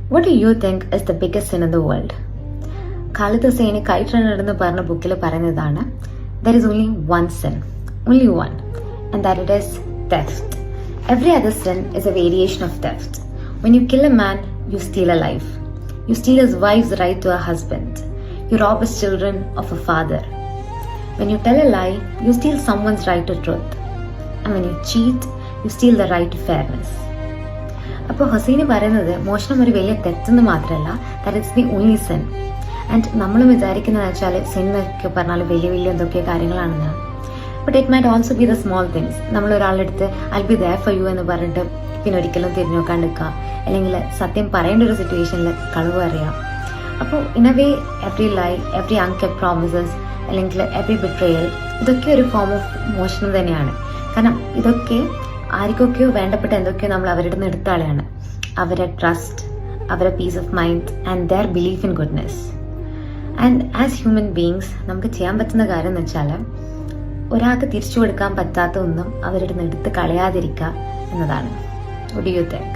What do you think is the biggest sin in the world? Khalid Hosseini Kite Runner എന്ന് പറഞ്ഞ ബുക്കിൽ പറയുന്നതാണ്, there is only one sin, only one, and that it is theft. Every other sin is a variation of theft. When you kill a man, you steal a life. You steal his wife's right to a husband. You rob his children of a father. When you tell a lie, you steal someone's right to truth. And when you cheat, you steal the right to fairness. അപ്പോൾ Hosseini പറയുന്നത് മോഷണം ഒരു വലിയ തെറ്റെന്ന് മാത്രമല്ല, that it's the only sin. And നമ്മൾ വിചാരിക്കുന്നത് വെച്ചാൽ സിൻ എന്നൊക്കെ പറഞ്ഞാൽ വലിയ വലിയ എന്തൊക്കെ കാര്യങ്ങളാണെന്നാണ്. But it might also be the small things. നമ്മൾ ഒരാളുടെ അടുത്ത് I be there for you എന്ന് പറഞ്ഞിട്ട് പിന്നെ ഒരിക്കലും തിരിഞ്ഞു നോക്കാണ്ടിരിക്കുക, അല്ലെങ്കിൽ സത്യം പറയേണ്ട ഒരു സിറ്റുവേഷനിൽ കളവ് അറിയാം. അപ്പോൾ in a way every lie, every unkept promises, അല്ലെങ്കിൽ എവറി ബിട്രയൽ, ഇതൊക്കെ ഒരു ഫോം ഓഫ് മോഷണം തന്നെയാണ്. കാരണം ഇതൊക്കെ ആർക്കൊക്കെയോ വേണ്ടപ്പെട്ട എന്തൊക്കെയോ നമ്മൾ അവരുടെ നിന്ന് എടുത്ത ആളെയാണ്, അവരുടെ ട്രസ്റ്റ്, അവരുടെ peace of mind and their belief in goodness. And as human beings നമുക്ക് ചെയ്യാൻ പറ്റുന്ന കാര്യം എന്ന് വെച്ചാൽ ഒരാൾക്ക് തിരിച്ചു കൊടുക്കാൻ പറ്റാത്ത ഒന്നും അവരുടെ നിന്ന് എടുത്ത് കളയാതിരിക്കുക എന്നതാണ്. What do you think?